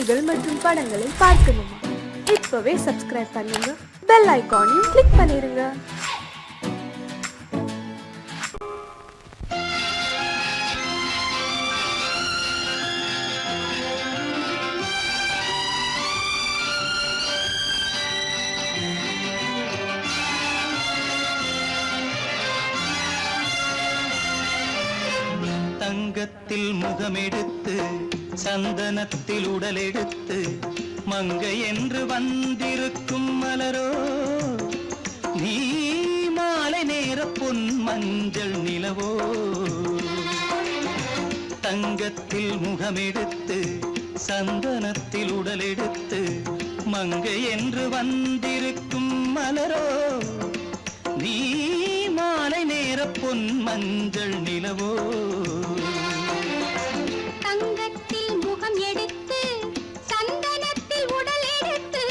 பாடல்கள் மற்றும் படங்களை பார்க்கணுமா? இப்பவே சப்ஸ்கிரைப் பண்ணுங்க, பெல் ஐகானையும் கிளிக் பண்ணிருங்க. தங்கத்தில் முகமெடுத்து சந்தனத்தில் உடலெடுத்து மங்கை என்று வந்திருக்கும் மலரோ, நீ மாலை நேர பொன் மஞ்சள் நிலவோ. தங்கத்தில் முகமெடுத்து சந்தனத்தில் உடலெடுத்து மங்கை என்று வந்திருக்கும் மலரோ, நீ மாலை நேர பொன் மஞ்சள் நிலவோ. தங்கத்தில் முகம் எடுத்து சந்தனத்தில் உடல் எடுத்து,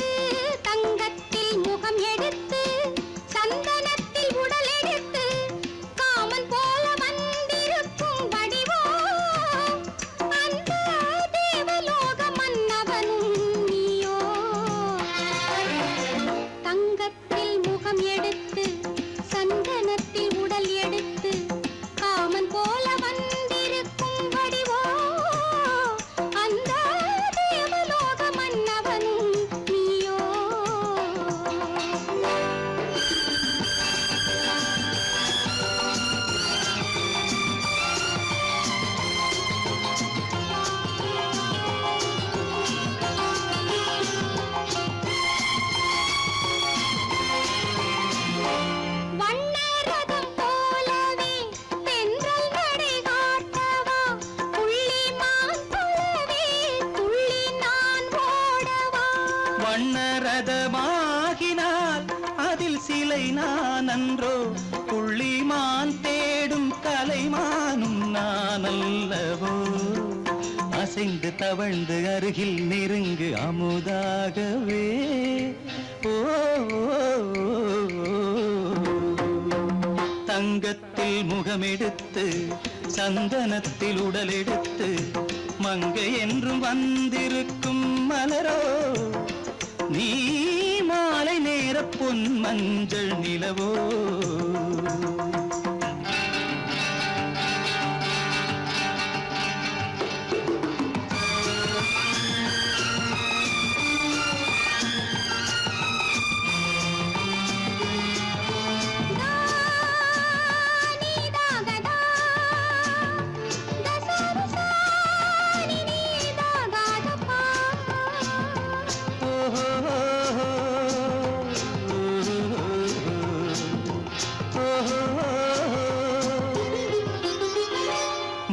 தங்கத்தில் முகம் எடுத்து சந்தனத்தில் உடல் எடுத்து காமன் போல வந்திருக்கும் வடிவோ, அந்த தேவலோக மன்னவனும் நீயோ. தங்கத்தில் முகம் எடுத்து சந்தனத்தில் உடல் எடுத்து காமன் போல வந்திருக்கும் வடிவோ, அந்த தேவலோக மன்னவனும் நீயோ. வண்ணரதம் போலவே தென்றல் நடை காட்டவா, புள்ளிமான் போலவே துள்ளி நான் ஓடவா. வண்ணரதமாகினால் அதில் சிலை நான் அன்றோ, புள்ளிமான் தேடும் கலைமானும் நான் அல்லவோ. அசைந்து தவழ்ந்து அருகில் நெருங்கு அமுதாகவே. ஓ, தங்கத்தில் முகமெடுத்து சந்தனத்தில் உடலெடுத்து மங்கை என்றும் வந்திருக்கும் மலரோ, நீ மாலை நேர பொன் மஞ்சள் நிலவோ. நீதாகதா தசரசா நீதாகதப்பா.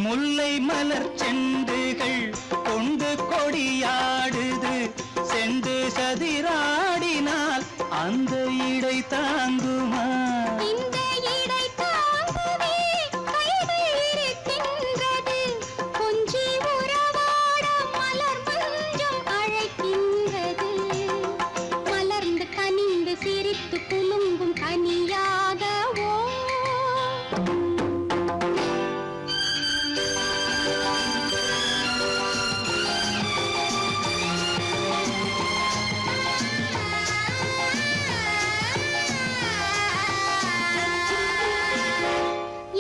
முல்லை மலர் செண்டுகள் கொண்டு கொடியாடுது, செண்டு சதிராடினால் அந்த இடை தாங்குமா? இந்த இடை தாங்கவே கைகள் இருக்கின்றது, கொஞ்சி உறவாட மலர் மஞ்சம் அழைக்கின்றது. மலர்ந்து கனிந்து சிரித்து குலுங்கும் கனியாகவோ.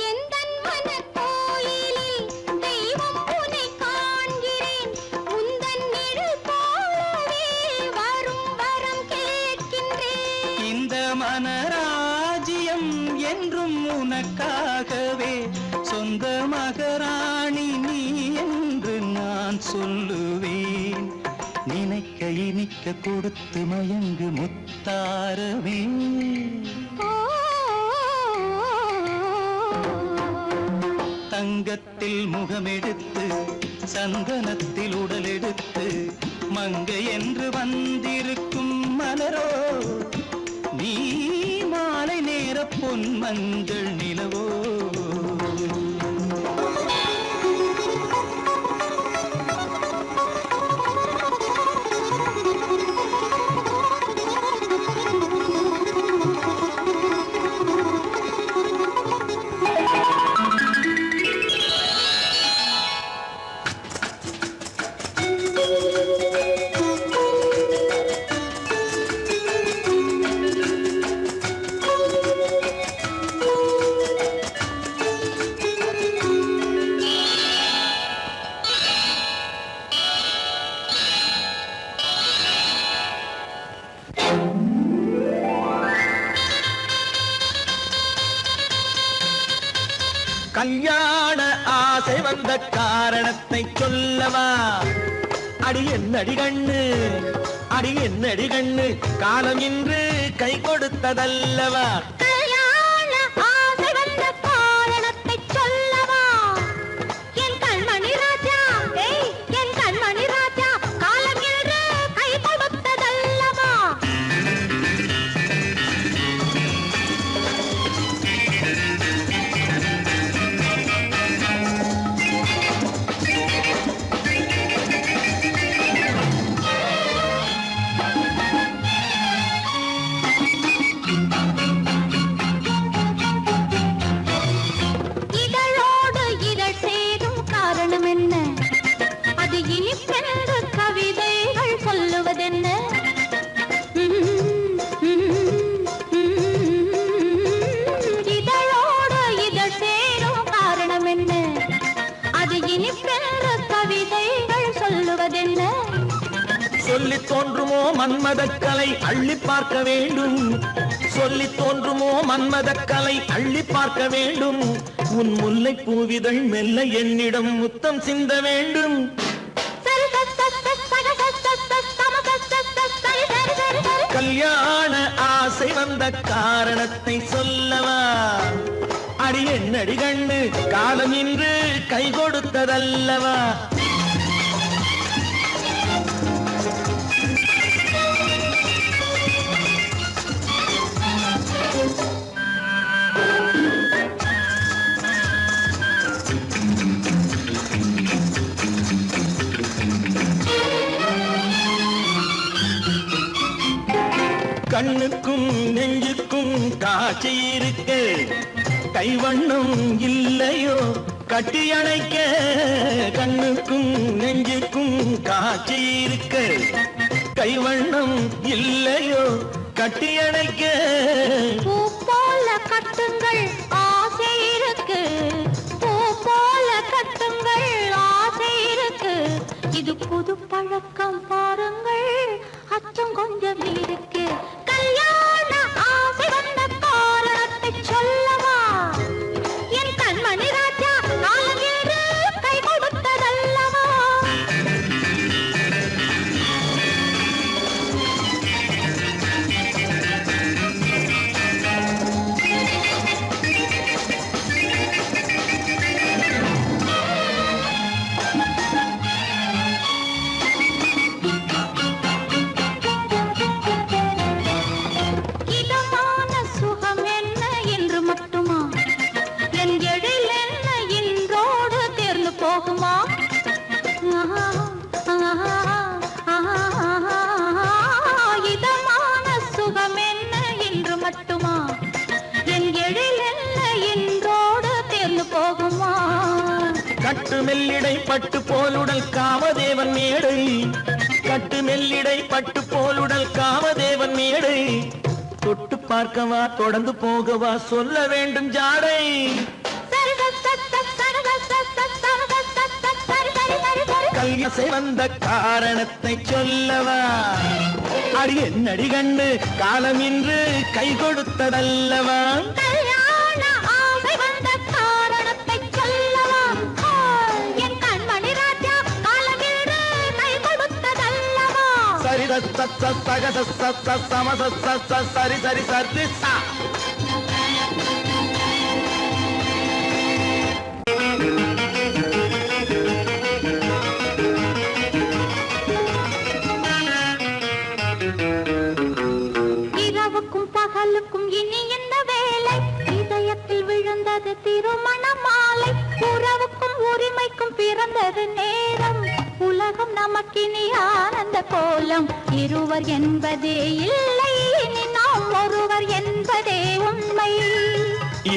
எந்தன் மனக்கோயிலில் தெய்வம் உன்னை காண்கிறேன், உந்தன் நிழல் போலவே வரும் வரம் கேட்கின்றேன். இந்த மனராஜ்யம் என்றும் உனக்காகவே, சொந்த மகராணி நீ என்று நான் சொல்லுவேன். நினைக்க இனிக்க கொடுத்து மயங்கு முத்தாரவே. ஓ, தங்கத்தில் முகமெடுத்து சந்தனத்தில் உடலெடுத்து மங்கை என்று வந்திருக்கும் மலரோ, நீ மாலை நேர பொன் மஞ்சள் நிலவோ. கல்யாண ஆசை வந்த காரணத்தை சொல்லவா? அடி என்னடி கண்ணு, அடி என்னடி கண்ணு, காலம் இன்று கை கொடுத்ததல்லவா? கல்யாண ஆசை வந்த காரணத்தை சொல்லவா? என் கண்மணி ராஜா, என் கண்மணி ராஜா, காலம் என்று கை கொடுத்ததல்லவா? இதழோடு இதழ் சேரும் காரணம் என்ன? அது இனிப்பென்று கவிதைகள் சொல்லுவதென்ன? இதழோடு இதழ் சேரும் காரணம் என்ன? அது இனிப்பென்று கவிதைகள் சொல்லுவதென்ன? சொல்லித் தோன்றுமோ மன்மதக்கலை அள்ளி பார்க்க வேண்டும், சொல்லித் தோன்றுமோ மன்மதக்கலை அள்ளி பார்க்க வேண்டும். உன் முல்லை பூவிதழ் மெல்ல என்னிடம் முத்தம் சிந்த வேண்டும். கல்யாண ஆசை வந்த காரணத்தை சொல்லவா? அடி என்னடி கண்ணு, காலம் இன்று கை கொடுத்ததல்லவா? கண்ணுக்கும் நெஞ்சுக்கும் காட்சி இருக்க, கைவண்ணம் இல்லையோ கட்டி அணைக்க? கண்ணுக்கும் நெஞ்சுக்கும் காட்சி இருக்க, கைவண்ணம் இல்லையோ கட்டி அணைக்க? பூ போல கட்டுங்கள் ஆசை இருக்கு, பூ போல கட்டுங்கள் ஆசை இருக்கு. இது புது பழக்கம் பாருங்கள், அச்சம் கொஞ்சம் இருக்கு. கல்யாண ஆசை வந்த காரணத்தை சொல்லவா? என் கண்மணி ராஜா, காலம் என்று கை கொடுத்ததல்லவா? இதமான சுகம் என்ன என்று மட்டுமா? என் எழில் என்ன இன்றோடு தேர்ந்து போகுமா? இதமான சுகம் என்ன என்று மட்டுமா? என் எழில் என்ன இன்றோடு தேர்ந்து போகுமா? கட்டு மெல்லிடை பட்டு போலுடல் காமதேவன் மேடை, கட்டு மெல்லிடை பட்டு போலுடல் காமதேவன் மேடை. தொட்டு பார்க்கவா தொடர்ந்து போகவா சொல்ல வேண்டும் ஜாடை? கல்யாசை வந்த காரணத்தை சொல்லவா? அடி என்னடி கண்டு, காலம் இன்று கை கொடுத்ததல்லவா? கல்யாண ஆசை வந்த காரணத்தை சொல்லவா? என் கண்மணி ராஜா, காலம் என்று கை கொடுத்ததல்லவா? சரி சக சம சரி சரி சரி சா. இரவுக்கும் பகலுக்கும் இனி என்ன வேலை? இதயத்தில் விழுந்தது திருமண மாலை. உறவுக்கும் உரிமைக்கும் பிறந்தது நேரம். உலகம் நமக்கினி ஆனந்த கோலம். இருவர் என்பதே இல்லை, இனி நாம் ஒருவர் என்பதே உண்மை.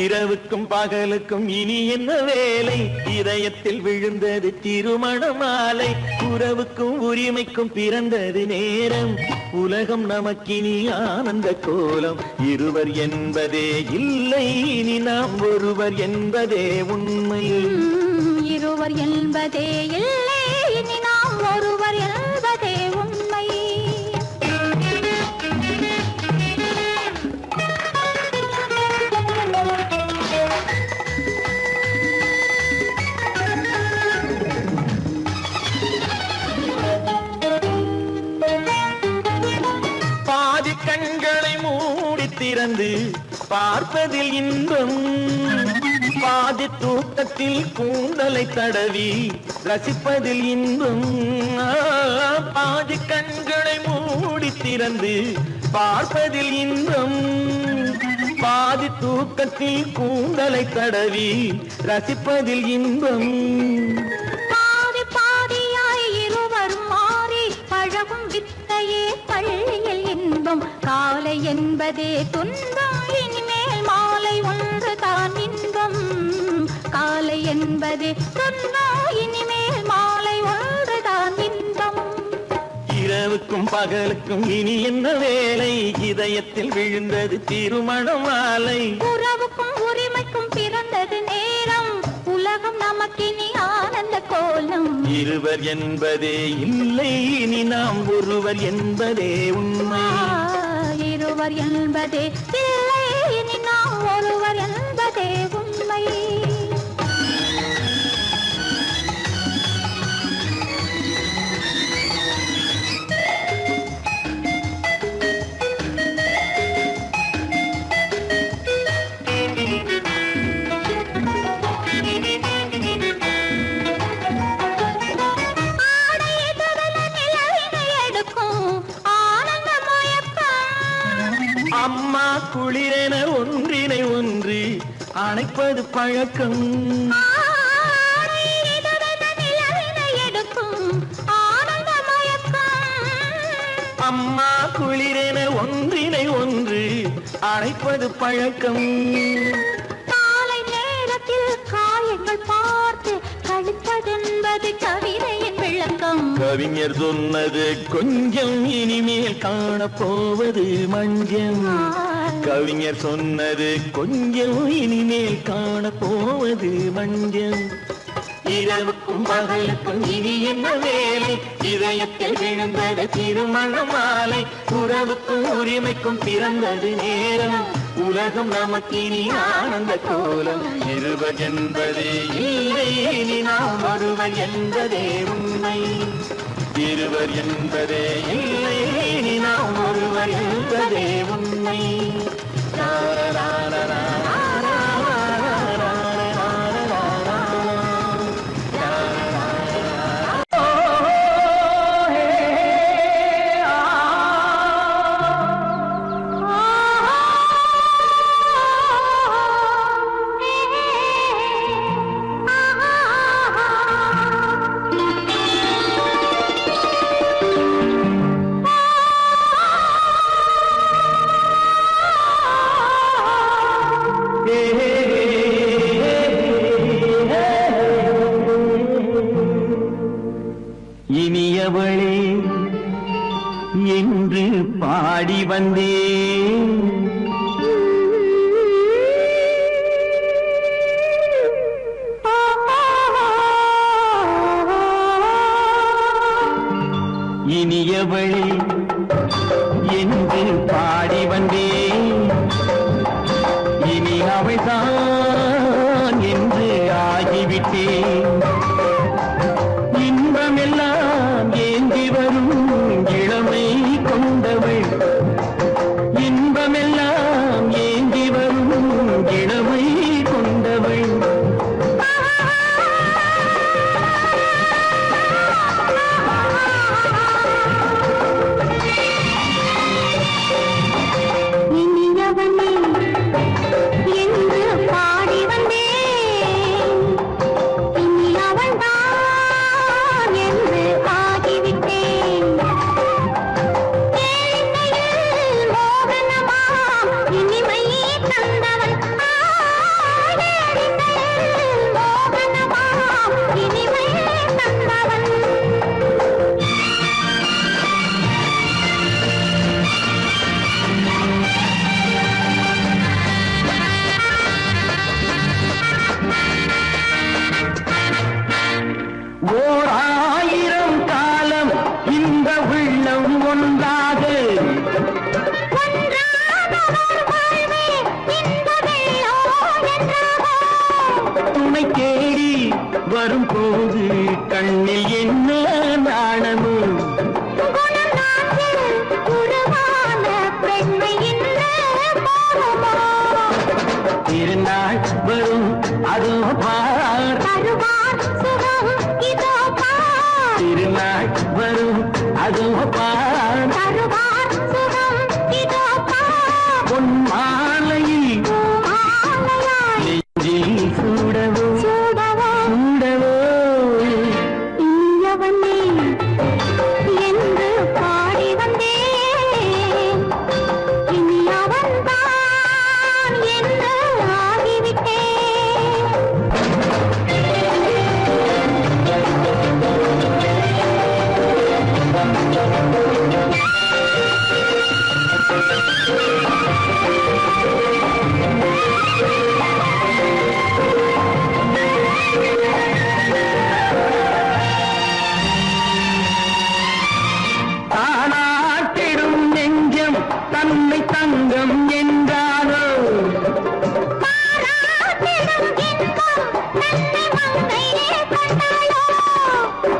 இரவுக்கும் பகலுக்கும் இனி என்ன வேலை? இதயத்தில் விழுந்தது திருமண மாலை. உறவுக்கும் உரிமைக்கும் பிறந்தது நேரம். உலகம் நமக்கினி ஆனந்த கோலம். இருவர் என்பதே இல்லை, இனி நாம் ஒருவர் என்பதே உண்மை. இருவர் என்பதே இல்லை, இனி நாம் ஒருவர் என்பதே உண்மை. திறந்து பார்ப்பதில் இன்பம் பாதி தூக்கத்தில் கூந்தலை தடவி ரசிப்பதில் இன்பம் பாதி கண்களை மூடி திறந்து பார்ப்பதில் இன்பம் பாதி தூக்கத்தில் கூந்தலை தடவி ரசிப்பதில் இன்பம் பாதி பாதியாய் இருவர் மாறி பழகும் வித்தையே பள்ளியில் இன்பம் காலை என்பதே துன்பம் இனிமேல் மாலை ஒன்று தான் இன்பம் காலை என்பதே துன்பம் இனிமேல் மாலை ஒன்று தான் இன்பம் இரவுக்கும் பகலுக்கும் இனி என்ன வேலை இதயத்தில் விழுந்தது திருமண மாலை உறவுக்கும் உரிமைக்கும் பிறந்தது நேரம் உலகம் நமக்கினி ஆனந்த கோலம் இருவர் என்பதே இல்லை இனி நாம் ஒருவர் என்பதே உண்மை இருவர் என்பதே இல்லை இனி நாம் ஒருவர் என்பதே உண்மை அம்மா குளிரென ஒன்றினை ஒன்று அணைப்பது பழக்கம் அம்மா குளிரென ஒன்றினை ஒன்று அணைப்பது பழக்கம் காலை நேரத்தில் காயங்கள் பார்த்து கழிப்பதென்பது கவிதையின் விளக்கம் கவிஞர் சொன்னது கொஞ்சம் இனிமேல் காணப்போவது மஞ்சம் கவிஞர் சொன்னது கொஞ்சம் இனிமேல் காணப்போவது மஞ்சம் இரவுக்கும் பகலுக்கும் இனி என்ன வேலை இதயத்தில் விழுந்தது திருமண மாலை உறவுக்கும் உரிமைக்கும் பிறந்தது நேரம் உலகம் நமக்கினி ஆனந்த கோலம் இருவர் என்பதே இல்லை இனி நாம் ஒருவர் என்பதே உண்மை இருவர் என்பதே இல்லை இனி நாம் ஒருவர் என்பதே உண்மை இனியவளே என்று பாடி வந்தேன் இனியவளே என்று பாடி வந்தேன் இனி அவள்தான் என்று ஆகிவிட்டேன் இன்பமெல்லாம் ஏந்தி வரும் இளமை கொண்டவள் இன்பமெல்லாம் ஏந்தி வரும் இளமை கொண்டவள் இனியவனே என்று பாடி வந்தேன் இனி அவள்தான் என்று ஆகிவிட்டேன் ஏழையில் மோகனமாம் இனிமை தந்தவன் ஏழையில் மோகனமாம் இனிமை தந்தவன் ஓர் ஆயிரம் காலம் இந்த உள்ளம் ஒன்றாக துணை தேடி வரும்போது கண்ணில் என்ன நாணமோ உருவான பெண்மை இந்த அதோ பார் தருவார் சுகம் இதோ பார் பொன் மாலையில் நெஞ்சில் சூடவோ சூடவோ சூடவோ இயவனே என்று பாடி வந்தேன் இனி அவன்தான் என்று ஆகிவிட்டேன் தானாட்டிடும் நெஞ்சம் தன்னை தங்கம் என்றாரோ பாராட்டிடும் இன்பம் தன்னை மங்கையே கண்டாளோ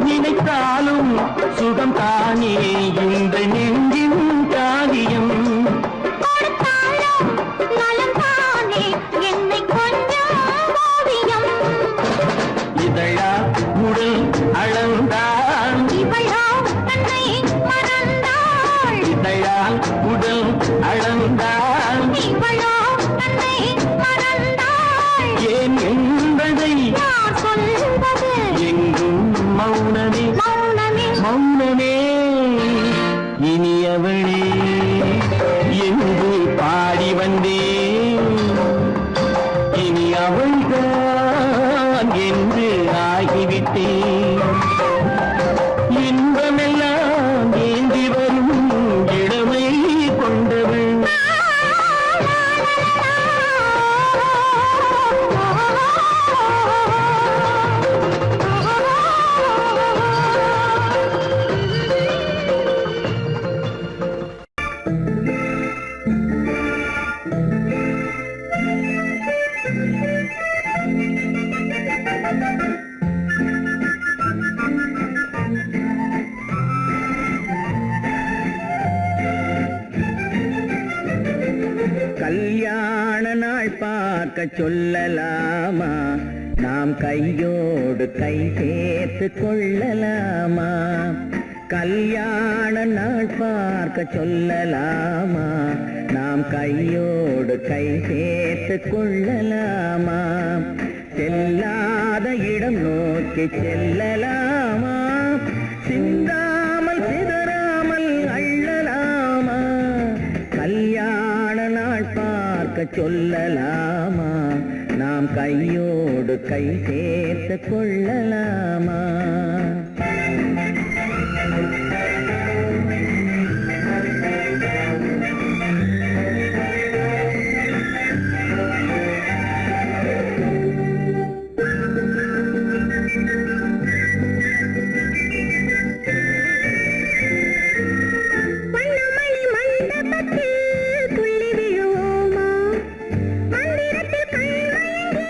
நினைத்தாலும் சுகம் தானே இந்த நெஞ்சின் காரியம் கொடுத்தாலும் நலம் தானே என்னை கொஞ்சம் ஓவியம் இதழா உடல் அளந்தான் இவளோ தன்னை மறந்தாள் இதழால் உடல் அளந்தான் இவளோ தன்னை மறந்தாள் ஏன் என்பதை நான் சொல்வது எங்கும் மௌனமே மௌனமே மௌனமே இனியவளே என்று பாடி வந்தேன் இனி அவள்தான் என்று ஆகிவிட்டேன் இன்பமெல்லாம் ஏந்தி வரும் இளமை கொண்டவள் கல்யாண நாள் பார்க்க சொல்லலாமா நாம் கையோடு கை சேர்த்து கொள்ளலாமா கல்யாண நாள் பார்க்க சொல்லலாமா நாம் கையோடு கை சேர்த்து கொள்ளலாமா செல்லாத இடம் நோக்கி செல்லலாமா சிந்தாமல் சிதறாமல் அள்ளலாமா கல்யாண நாள் பார்க்க சொல்லலாமா நாம் கையோடு கை சேர்த்து கொள்ளலாமா வண்ணமணி மண்டபத்தில் துள்ளி விழுவோமா மந்திரத்தில் கண்மயங்கி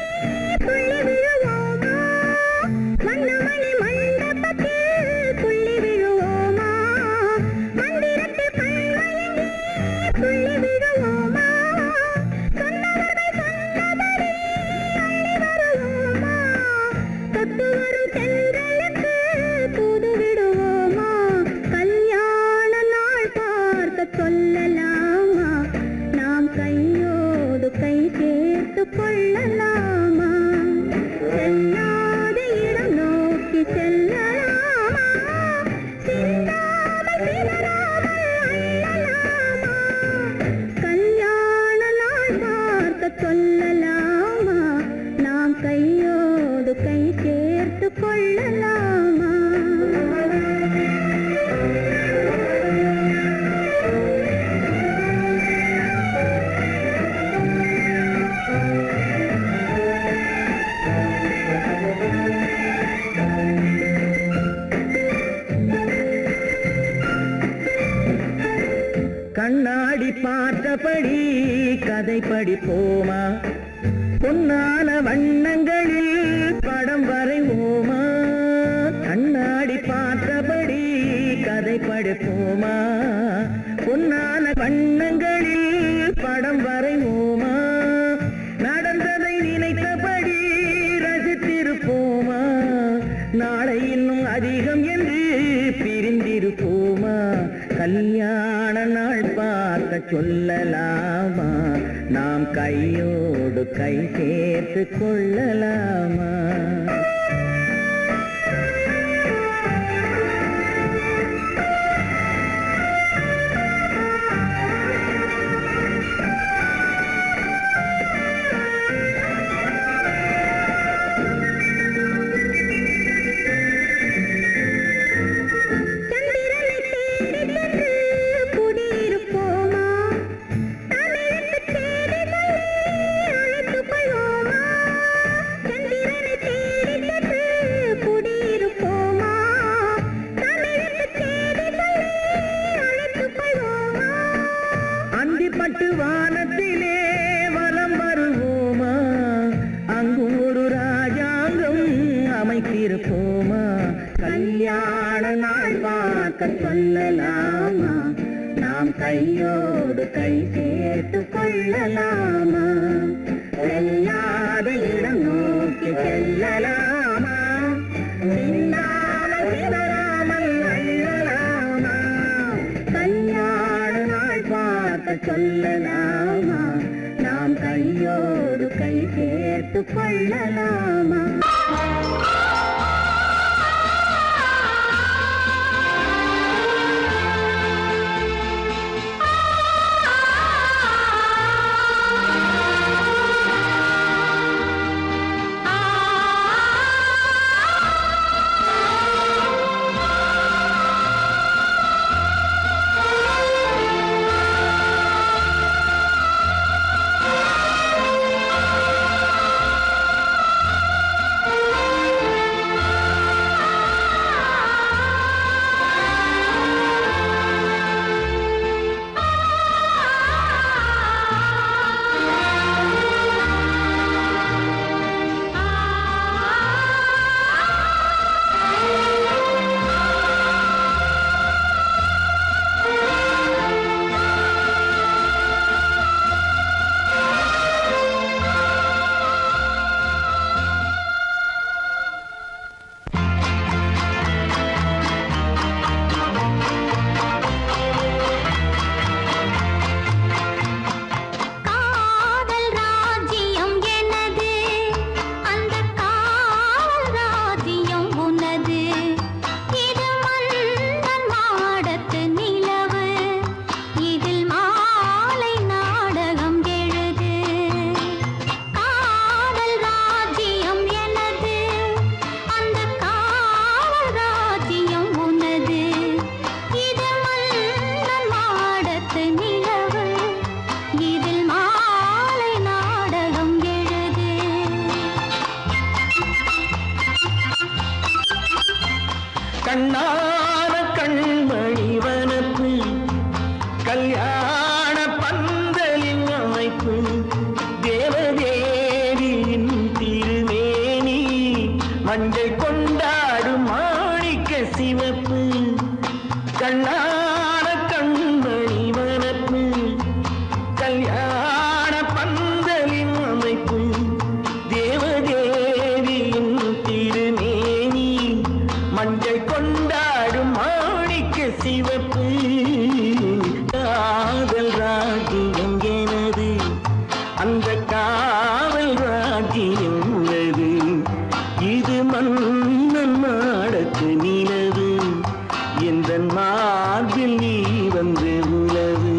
துள்ளி விழுவோமா வண்ணமணி மண்டபத்தில் துள்ளி விழுவோமா மந்திரத்தில் கண்மயங்கி துள்ளி விழுவோமா சொன்னவர்கள் சொன்னபடி அள்ளி வருவோமா தொட்டு வரும் தென்றலுக்கு தூது விடுவோமா கல்யாண நாள் பார்க்க சொல்லலாமா நாம் கையோடு கை சேர்த்து கொள்ளலாமா செல்லாத இடம் நோக்கி செல்லலாமா சிந்தாமல் சிதறாமல் அள்ளலாமா கல்யாண நாள் பார்க்க சொல்லலாமா நாம் கையோடு கை சேர்த்து கொள்ளலாமா கண்ணாடி பார்த்தபடி கதை படிப்போமா பொன்னான வண்ணங்களில் படம் வரைவோமா கண்ணாடி பார்த்தபடி கதை படிப்போமா பொன்னான வண்ணங்களில் படம் வரைவோமா நடந்ததை நினைத்தபடி ரசித்திருப்போமா நாளை இன்னும் அதிகம் என்று பிரிந்திருப்போமா கல்யாண நாள் பார்க்க சொல்லலாமா, நாம் கையோடு கை சேர்த்து கொள்ளலாமா? பட்டு வானத்திலே வலம் வருவோமா, அங்கும் ஒரு ராஜாங்கம் அமைத்திருப்போமா? கல்யாண நாள் பார்க்க சொல்லலாமா, நாம் கையோடு கை சேர்த்து கொள்ளலாமா? செல்லாத இடம் நோக்கி செல்லலாமா, சிந்தாமல் சிதறாமல் அள்ளலாமா? கல்யாண நாள் பார்க்க சொல்லலாமா, நாம் கையோடு கை சேர்த்து கொள்ளலாமா? கண்ணான கண்மணி வனப்பு, கல்யாண பந்தலின் அமைப்பு, தேவதேவியின் திருமேனி, மஞ்சள் கொண்டாடும் மாணிக்க சிவப்பு. கண்ணான கண்மணி வனப்பு, கல்யாண பந்தலின் அமைப்பு, தேவதேவியின் திருமேனி, மஞ்சள் கொண்டாடும் மாணிக்க சிவப்பு. காதல் ராஜ்யம் எனது, அந்த காவல் ராஜ்யம் உள்ளது, இது மன்னன் மாடத்து நிலவு, எந்த மார்பில் நீ வந்து உலவு.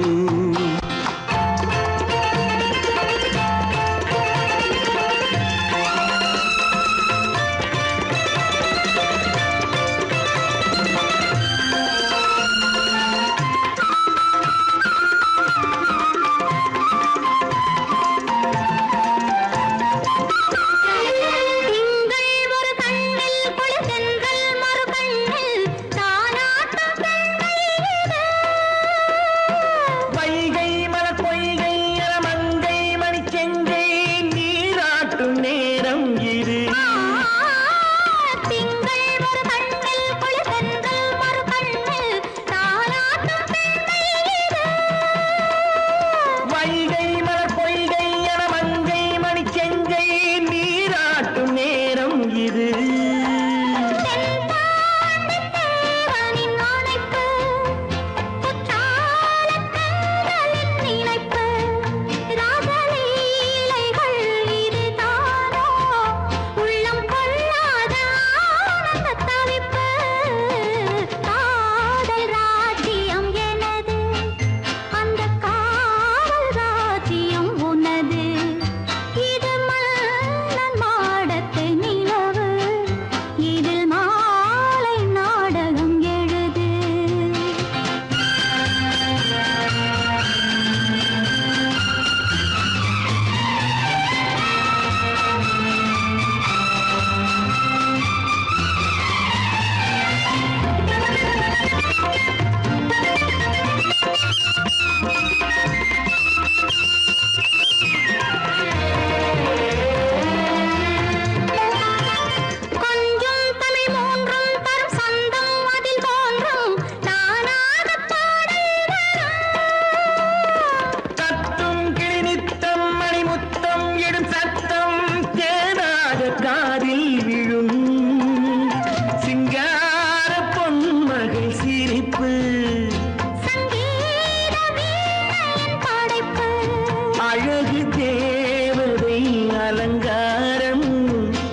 அழகு தேவதை அலங்காரம்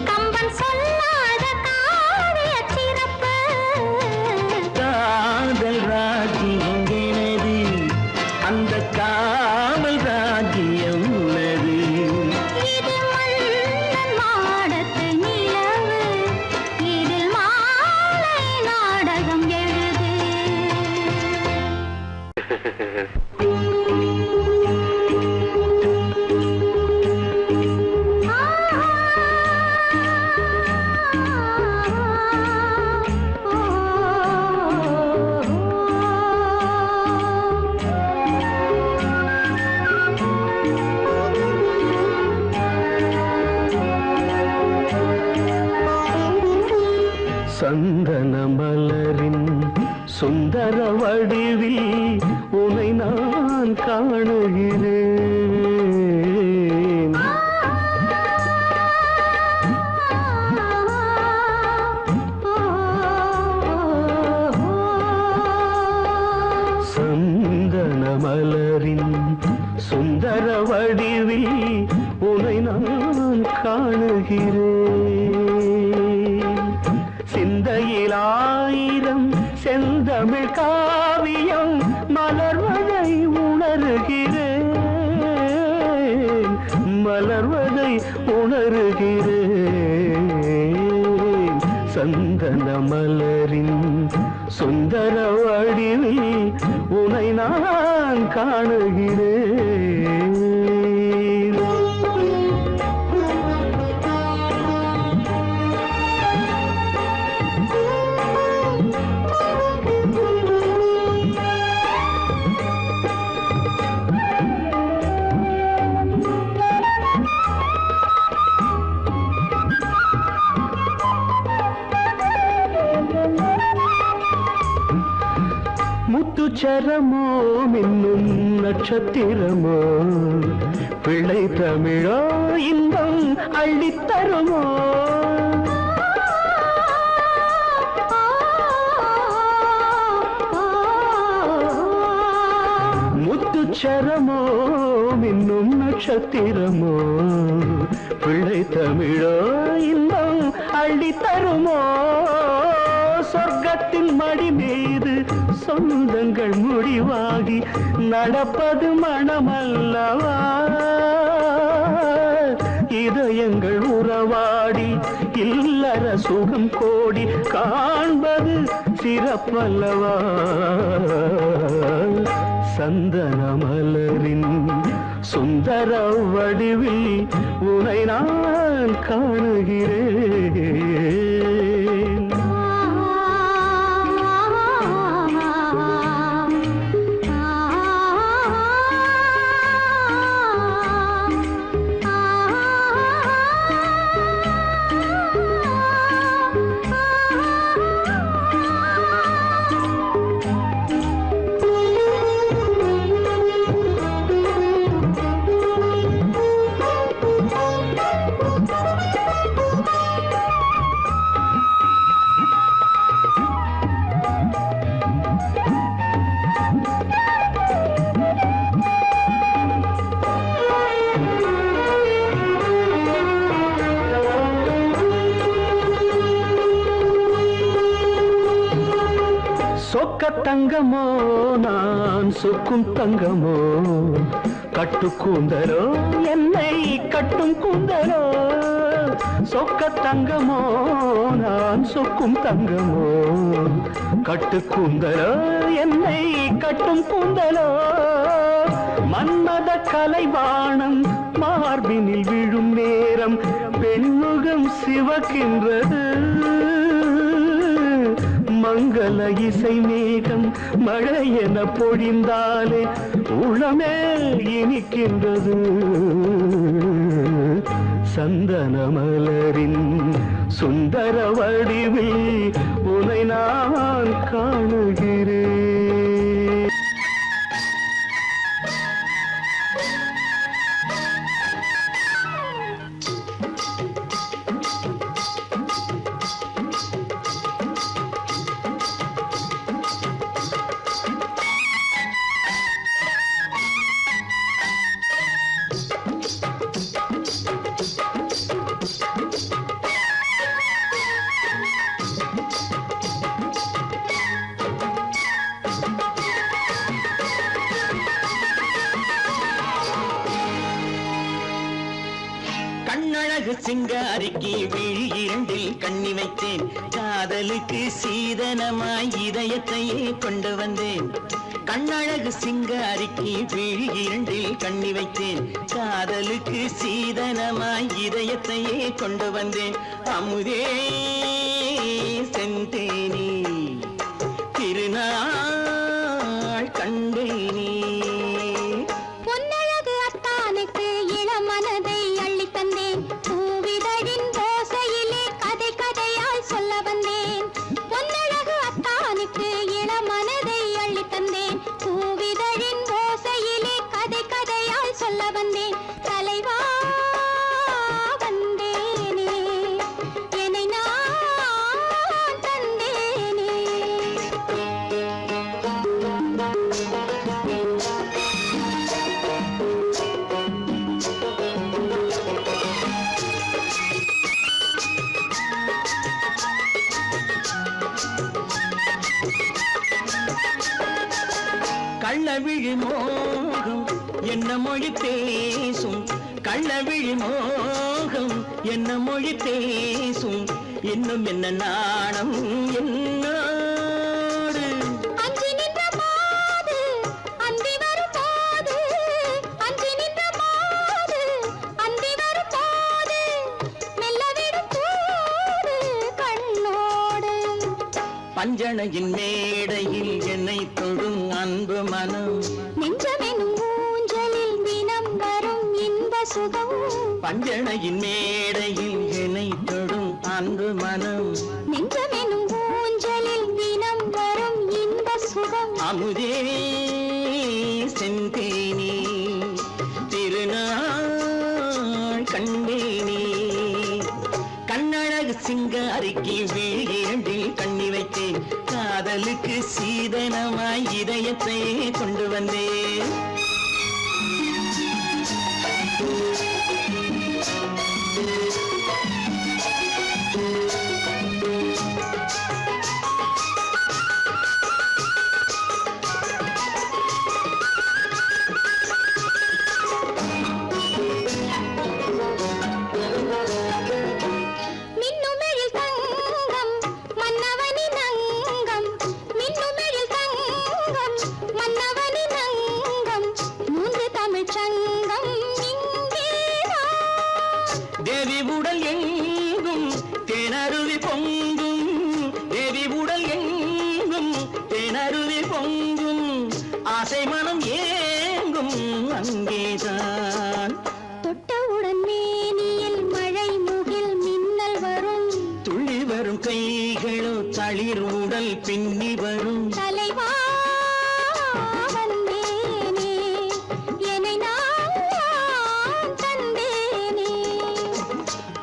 கம்பன் சொல்லாத காவிய சிறப்பு காதல் ராஜ்யம் எனது அந்த காவல் ராஜ்யம் உள்ளது இது மன்னன் மாடத்து நிலவு இதில் மாலை நாடகம் எழுது சந்தன மலரின் சுந்தர வடிவில் உனை நான் காணுகிறேன் சந்தன மலரின் சுந்தர வடிவில் உனை நான் காணுகிறேன் சிந்தையில் ஆயிரம் செந்தமிழ் காவியம் மலர்வதை உணர்கிறேன் மலர்வதை உணர்கிறேன் சந்தன மலரின் சுந்தர வடிவில் உனை நான் காணுகிறேன் முத்துச்சரமோ மின்னும் நட்சத்திரமோ பிள்ளை தமிழோ இன்பம் அள்ளித்தருமோ முத்துச்சரமோ மின்னும் நட்சத்திரமோ பிள்ளை தமிழோ இன்பம் அள்ளித்தருமோ சொர்க்கத்தின் மடி மீது சொந்தங்கள் முடிவாகி நடப்பது மனமல்லவா இதயங்கள் உறவாடி இல்லற சுகம் கோடி காண்பது சிறப்பல்லவா சந்தன மலரின் சுந்தர வடிவில் உனை நான் காணுகிறேன் சொக்க தங்கமோ நான் சொக்கும் தங்கமோ கட்டு கூந்தலோ என்னை கட்டும் கூந்தலோ சொக்க தங்கமோ நான் சொக்கும் தங்கமோ கட்டு கூந்தலோ என்னை கட்டும் கூந்தலோ மன்மத கலைவாணம் மார்பினில் விழும் நேரம் பெண்முகம் சிவக்கின்றது மங்கள இசை மேகம் மழை என பொழிந்தாலே உளமே இனிக்கின்றது சந்தன மலரின் சுந்தர வடிவில் உனை நான் காணுகிறேன் கண்ணழகு சிங்காரிக்கு விழி இரண்டில் கண்ணி வைத்தேன் காதலுக்கு சீதனமாய் இதயத்தையே கொண்டு வந்தேன் கண்ணழகு சிங்காரிக்கு விழி இரண்டில் கண்ணி வைத்தேன் காதலுக்கு சீதனமாய் இதயத்தையே கொண்டு வந்தேன் அமுதே செந்தேனே திருநாள் கண்டேனே பொன்னழகு அத்தானுக்கு இளமனதை அள்ளி தந்தேன் பூவிதழின் ஓசையிலே கதை கதையாய் சொல்ல வந்தேன் பொன்னழகு அத்தானுக்கு இளமனதை அள்ளி தந்தேன் பூவிதழின் ஓசையிலே கதை கதையாய் சொல்ல வந்தேன் தலைவா வந்தேனே என்னை நான் தந்தேனே கள்ளவிழி மோகம் என்ன மொழி பேசும் கள்ளவிழி மோகம் என்ன மொழி பேசும் இன்னும் என்ன நாணம் என்னோடு அஞ்சி நின்ற மாது அந்தி வரும் போது அஞ்சி நின்ற மாது அந்தி வரும் போது மெல்ல விடும் போது கண்ணோடு பஞ்சணையின் மேடையில் என்னை தொடும் அன்பு மனம் நெஞ்சமெனும் ஊஞ்சலில் தினம் வரும் இன்ப சுகம் பஞ்சணையின் மேடையில் என்னை தொடும் அன்பு மனம் நெஞ்சமெனும் ஊஞ்சலில் தினம் வரும் இன்ப சுகம் அமுதே செந்தேனே திருநாள் கண்டேனே கண்ணழகு சிங்காரிக்கு விழி இரண்டில் கண்ணி வைத்தேன் காதலுக்கு சீதனமாய் இதயத்தை கொண்டு வந்தேன் மின்னுமெழில் தங்கம் மன்னவனின் அங்கம் மின்னுமெழில் தங்கம் மன்னவனின் அங்கம் மூன்று தமிழ்ச் சங்கம் இங்கேதான் தேவி உடல் எங்கும் தேனருவி பொங்கும் தேவி உடல் எங்கும் தேனருவி பொங்கும் ஆசை மனம் ஏங்கும் அங்கேதான் தொட்டவுடன் மேனியில் மழை முகில் மின்னல் வரும் துள்ளி வரும் கைகளோ தளிர் உடல் பின்னி வரும் தலைவா வந்தேனே என்னை நான் தந்தேனே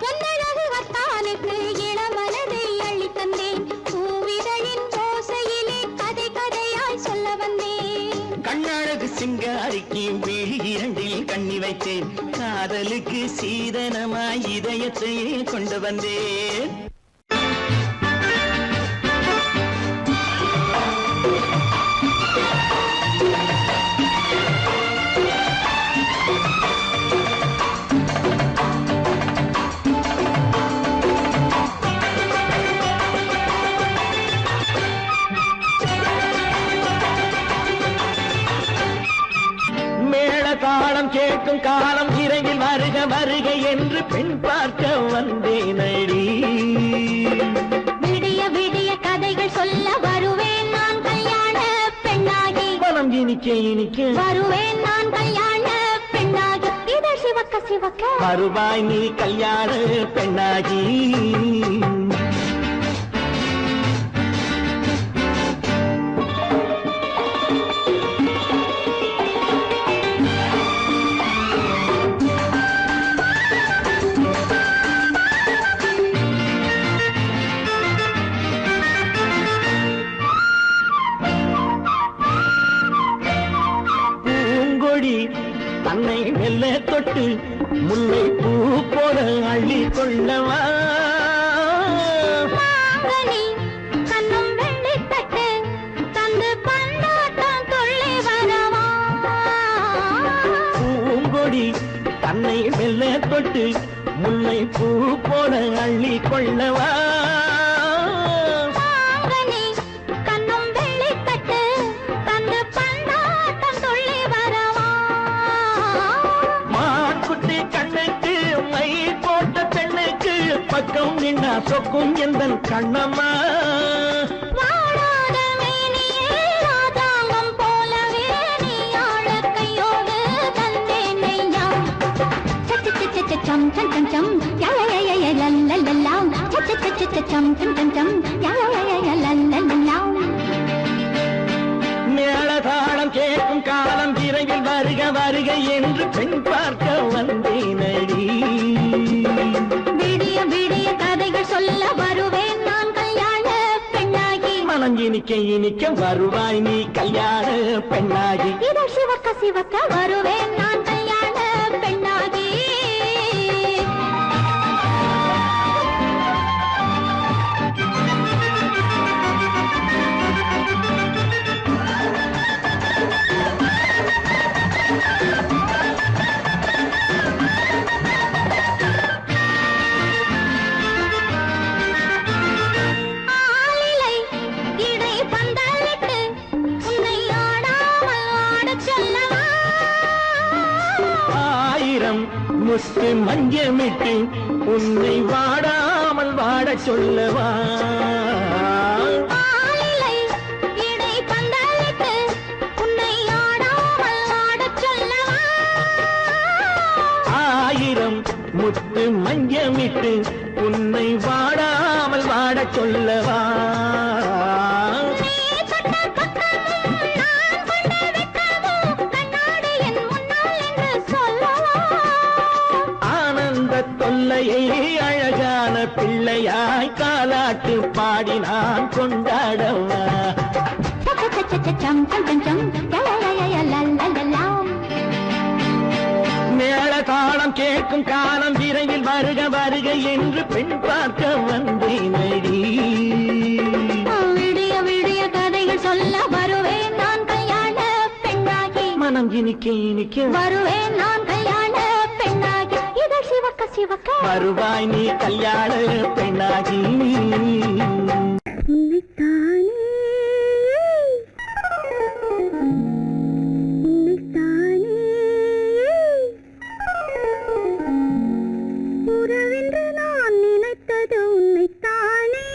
பொன்னழகு வத்தானுக்கு இளமனதை அள்ளி தந்தேன் பூவிதழின் ஓசையிலே கதை கதையாய் சொல்ல வந்தேன் கண்ணழகு சிங்காரிக்கு விழி இரண்டில் கண்ணி வைத்தேன் காதலுக்கு சீதனமாய் இதயத்தையே கொண்டு வந்தேன் மேள தாளம் கேட்கும் காலம் இறையில் வருக வருக என்று பெண் பார்க்க வந்தேனடி விடிய விடிய கதைகள் சொல்ல வருவேன் நான் கல்யாண பெண்ணாகி மனம் இனிக்க இனிக்க வருவேன் நான் கல்யாண பெண்ணாகி இதழ் சிவக்க சிவக்க வருவாய் நீ கல்யாண பெண்ணாகி பூங்கொடி தன்னை மெல்ல தொட்டு முல்லை பூ போல அள்ளி கொள்ளவா மாங்கனி கண்ணும் வெள்ளித்தட்டு தந்து பந்தாட்டம் துள்ளி வரவா பூங்கொடி தன்னை மெல்ல தொட்டு முல்லை பூ போல அள்ளி கொள்ளவா தாங்கனி கண்ணும் வெள்ளி கட்டு தந்து பந்தாட்டம் துள்ளி வரவா மான்குட்டி கண்ணுக்கு மை போட்ட பெண்ணுக்கு பக்கம் நின்னா சொக்கும் எந்தன் கண்ணம்மா வாழாத மேனியே ராஜாங்கம் போலவே நீ ஆழ கையோடு தந்தேன் ஐயா சம் சம் சம் சம் யா யா யா யா லல்லல்லா சம் சம் சம் சம் யா யா யா யா லல்லல்லா மேளதாளம் கேட்கும் காலம் விரைவில் வருக வருக என்று பெண் பார்க்க வந்தேனடி விடிய விடிய கதைகள் சொல்ல வருவேன் நான் கல்யாண பெண்ணாகி மனம் இனிக்க இனிக்க வருவாய் நீ கல்யாண பெண்ணாகி இதழ் சிவக்க சிவக்க வருவேன் நான் கல்யாண பெண்ணாகி ஆளிலை இடை பந்தலிட்டு உன்னை ஆடாமல் ஆடச் சொல்லவா ஆயிரம் முஸ்து மஞ்சமிட்டு உன்னை வாடாமல் வாடச் சொல்லவா ஆளிலை இடை பந்தலிட்டு உன்னை ஆடாமல் ஆடச் சொல்லவா ஆயிரம் முத்து மஞ்சமிட்டு உன்னை வாடாமல் வாடச் சொல்லவா நீ தொட்ட பக்கமும் நான் கொண்ட வெட்கமும் கண்ணாடி என் முன்னால் என்று சொல்லவா ஆனந்த தொல்லையை அழகான பிள்ளையாய் காலாட்டு பாடி நான் கொண்டாடவா சம் சம் சம் சம் யா யா யா யா லல்லல்லா மேளதாளம் கேட்கும் காலம் விரைவில் வருக வருக என்று பெண் பார்க்க வந்தேனடி விடிய விடிய கதைகள் சொல்ல வருவேன் நான் கல்யாண பெண்ணாகி மனம் இனிக்க இனிக்க வருவேன் நான் கல்யாண பெண்ணாகி இதழ் சிவக்க சிவக்க வருவாய் நீ கல்யாண பெண்ணாகி உறவென்று நான் நினைத்தது உன்னைத்தானே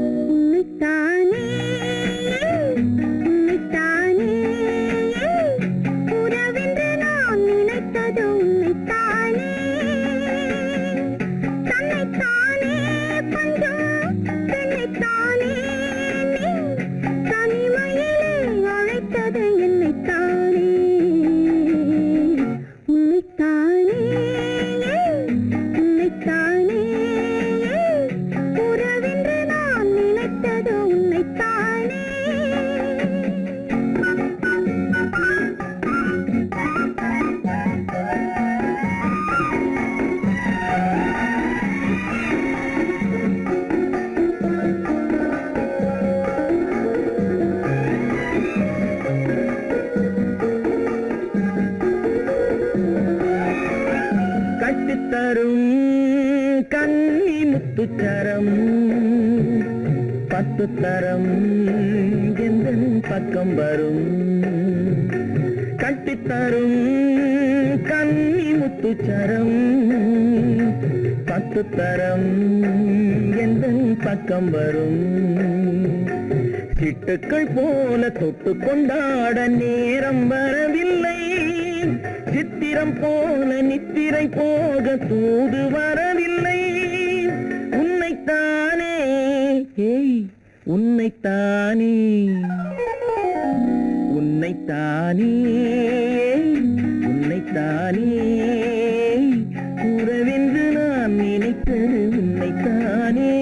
உன்னைத்தானே உன்னைத்தானே உறவென்று நான் நினைத்தது உன்னைத்தானே தன்னைத்தானே பஞ்சம் தன்னைத்தானே நீ தனிமையிலே அழைத்தது என்னைத்தானே உன்னைத்தானே உன்னைத்தானே உறவென்று நான் நினைத்தது உன்னைத்தானே கட்டித்தரும் கன்னி முத்துச்சரம் 10 தரம் எந்தன் பக்கம் வரும் கட்டித்தரும் கன்னி முத்துச்சரம் 10 தரம் எந்தன் பக்கம் வரும் சிட்டுக்கள் போல தொட்டு கொண்டாட நேரம் வரவில்லை சித்திரம் போல நித்திரை போக தூது வரவில்லை உன்னைத்தானே ஏய் உன்னைத்தானே உன்னைத்தானே உன்னைத்தானே உறவென்று நான் நினைத்தது உன்னைத்தானே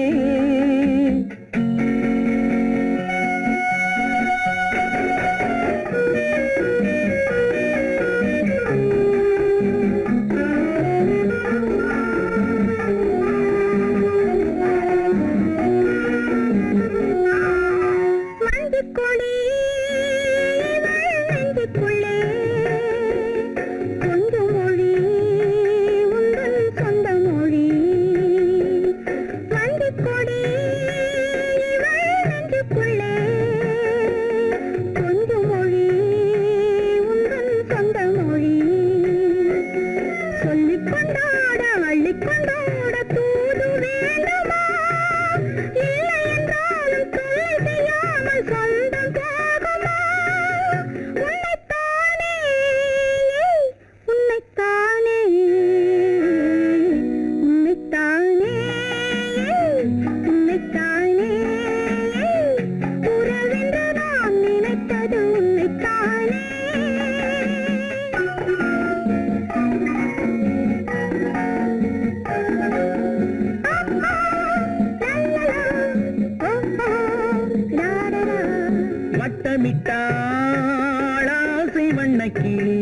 முத்தமிட்டாள் ஆசை வண்ணக்கிளி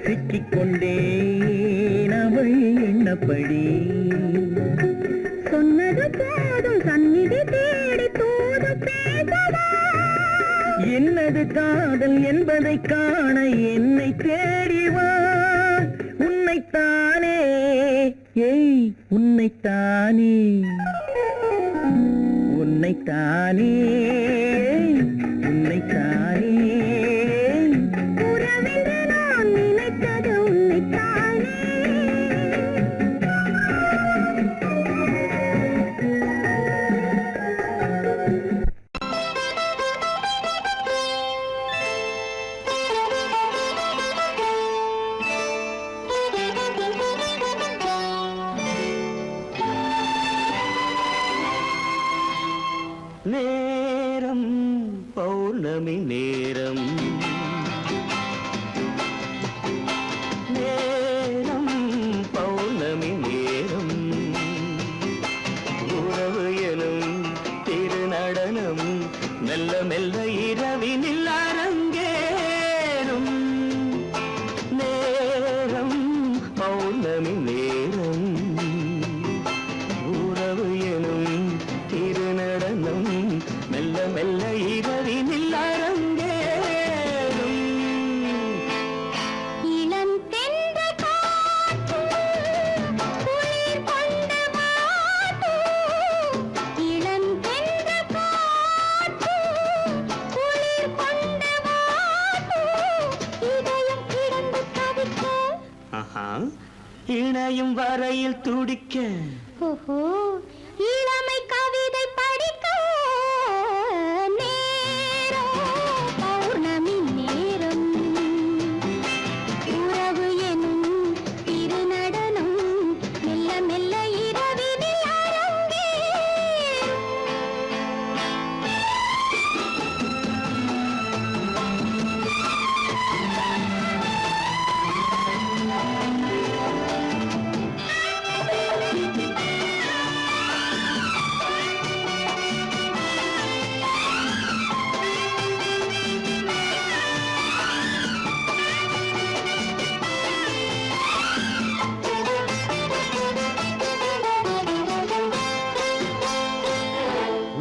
சிக்கிக்கொண்டேன் அவள் எண்ணப்படி சொன்னது போதும் சந்நிதி தேடி தூது பேசவா என்னது காதல் என்பதை காண என்னை தேடிவா உன்னைத்தானே ஏய் உன்னைத்தானே உன்னைத்தானே உன்னைத்தானே உறவென்று நான் நினைத்தது உன்னைத்தானே நேரம் பௌர்ணமி நேரம் நேரம் பௌர்ணமி நேரம் உறவு எனும் திருநடனம் மெல்ல மெல்ல இரவினில் அரங்கேறும் நேரம் பௌர்ணமி நேரம் உறவு எனும் திருநடனம் மெல்ல மெல்ல இரவினில் அரங்கேறும் இளம் தென்ற காற்று குளிர் கொண்ட வாட்டு இளம் தென்ற காற்று குளிர் கொண்ட வாட்டு இதயம் கிடந்து தவிக்க இணையும் வரையில் துடிக்க ஓஹோ இளமை கவிதை படிக்க நேரம் பௌர்ணமி நேரம் உறவு எனும் திருநடனம் மெல்ல மெல்ல இரவினில் அரங்கேறும்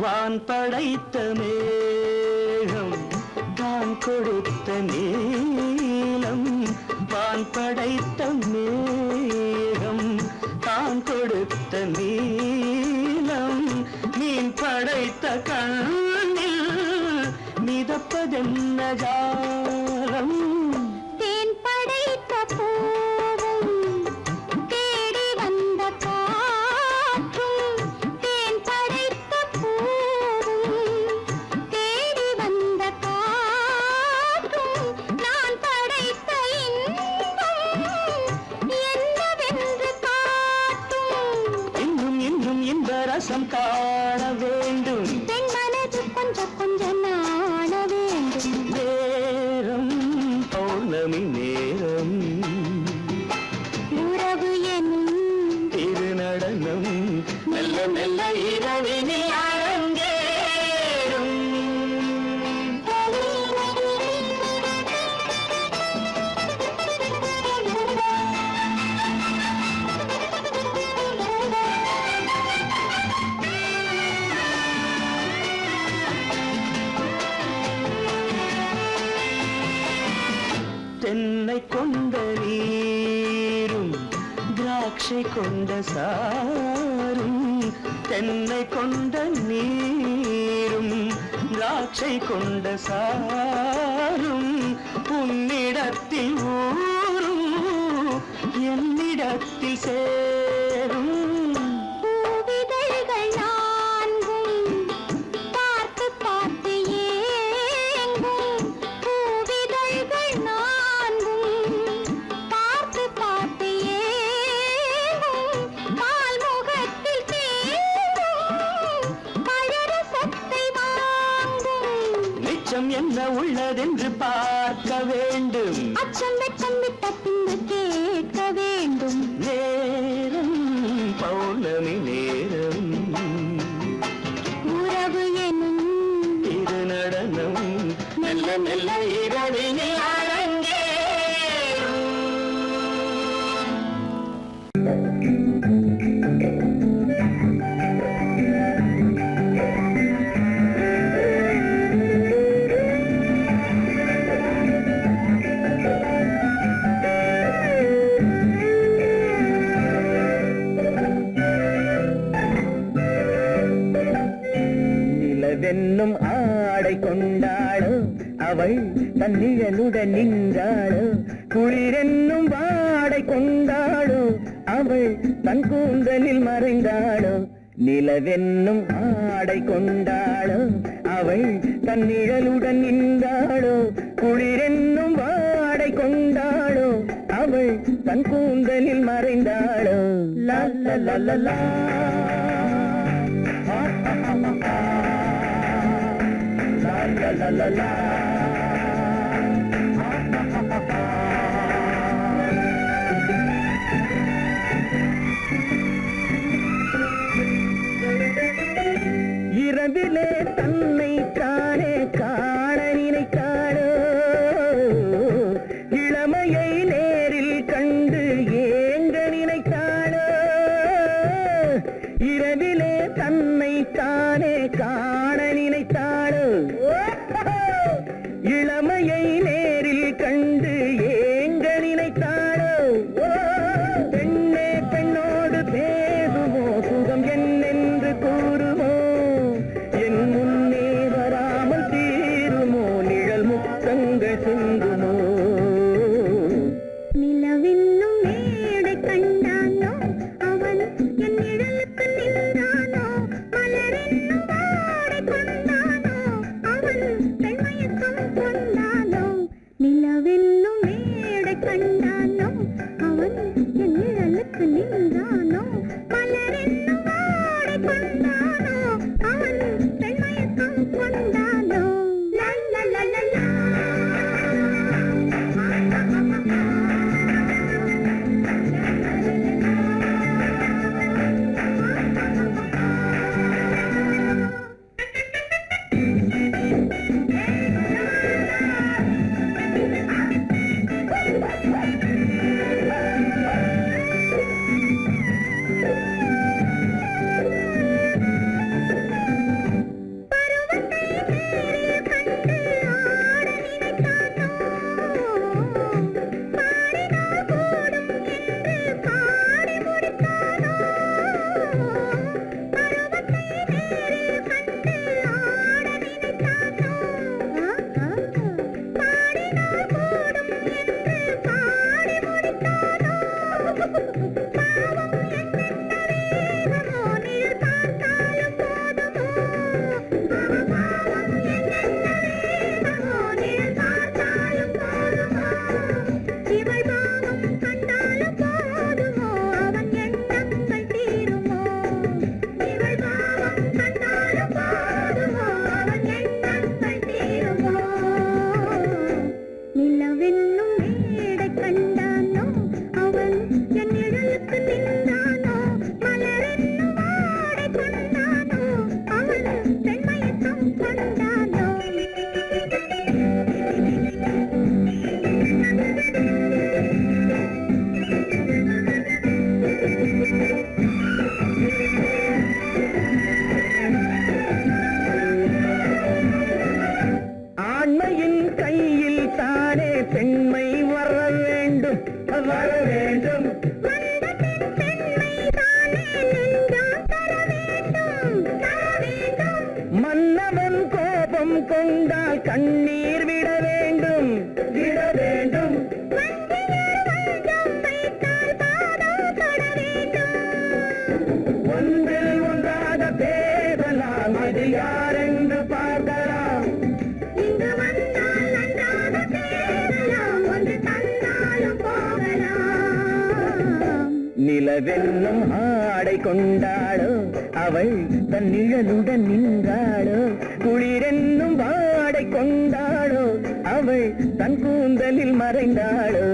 வான் படைத்த மேகம் தான் கொடுத்த நீலம் வான் படைத்த மேகம் தான் கொடுத்த நீலம் மீன் படைத்த கண்ணில் மிதப்பதென்ன ஜாலம் தேன் படைத்த பூவும் தேடி வந்த காற்றும் தேன் படைத்த பூவும் தேடி வந்த காற்றும் நான் படைத்த இன்பம் என்னவென்று காட்டும் இன்னும் இன்னும் இந்த ரசம் காண வேண்டும் பெண் மனது கொஞ்சம் கொஞ்சம் நாண வேண்டும் நேரம் பௌர்ணமி நேரம் உறவு எனும் திருநடனம் மெல்ல மெல்ல இரவினில் அரங்கேறும் தென்னை கொண்ட நீரும் திராட்சை கொண்ட சாரும் தென்னை கொண்ட நீரும் திராட்சை கொண்ட சாரும் உன்னிடத்தில் ஊரும் என்னிடத்தில் சேரும் பூவிதழ்கள் நான்கும் பார்த்து பார்த்து ஏங்கும் பூவிதழ்கள் நான்கும் பார்த்து பார்த்து ஏங்கும் பால்முகத்தில் தேங்கும் பழரசத்தை வாங்கும் நிச்சம் என்ன உள்ளதென்று பார்க்க வேண்டும் அச்சம் வெச்சம் விட்ட பின்பு கேட்க வேண்டும் நேரம் பௌர்ணமி நேரம் உறவு எனும் இது நடனம் நிலவென்னும் ஆடை கொண்டாளோ அவள் தன் நிழலுடன் நின்றாளோ குளிரென்னும் வாடை கொண்டாளோ அவள் தன் கூந்தலில் மறைந்தாளோ நிலவென்னும் ஆடை கொண்டாளோ அவள் தன் நிழலுடன் நின்றாளோ குளிரென்னும் வாடை கொண்டாளோ அவள் தன் கூந்தலில் மறைந்தாளோ லா லா லா லா லா la la la la இரவிலே தன்னை காணே காண நினைத்தாளோ இளமையை நேரில் கண்டு ஏங்க நினைத்தாளோ இரவிலே தன்னை தானே காண நினைத்தாளோ இளமையை நேரில் கண்டு ஏங்க நினைத்தாளோ பெண்ணே பெண்ணோடு பேசுமோ சுகம் என்னென்று கூறுமோ என் முன்னே வராமல் தீருமோ நிழல் முத்தங்கள் சிந்துமோ நிலவென்னும் மேடை கண்டானோ அவன் என் நிழலுக்கு நின்றானோ மலரென்னும் வாடை கொண்டானோ அவன் பெண்மயக்கம் கொண்டானோ நிலவென்னும் மேடை கண்டானோ அவன் என் நிழலுக்கு நின்றானோ மலரென்னும் வாடை கொண்டானோ அவன் பெண்மயக்கம் கொண்டானோ லா லா லா லா லா நிலவென்னும் மேடை கண்டானோ அவன் என் நிழலுக்கு நின்றானோ மலரென்னும் வாடை கொண்டானோ அவன் பெண்மயக்கம் கொண்டானோ ஆண்மையின் கையில் தானே பெண்மை வர வேண்டும் வர வேண்டும் மன்னவன் கோபம் கொண்டால் கண்ணீர் விட வேண்டும் விட வேண்டும் ஒன்றில் ஒன்றாக பேசலாம் அது யாரென்று பார்க்கலாம் இங்கு வந்தால் நன்றாக பேசலாம் ஒன்று தந்தாலும் போகலாம் நிலவென்னும் ஆடை கொண்டாளோ அவள் தன் நிழலுடன் நின்றாளோ குளிரென்னும் வாடை கொண்டாளோ அவள் தன் கூந்தலில் மறைந்தாளோ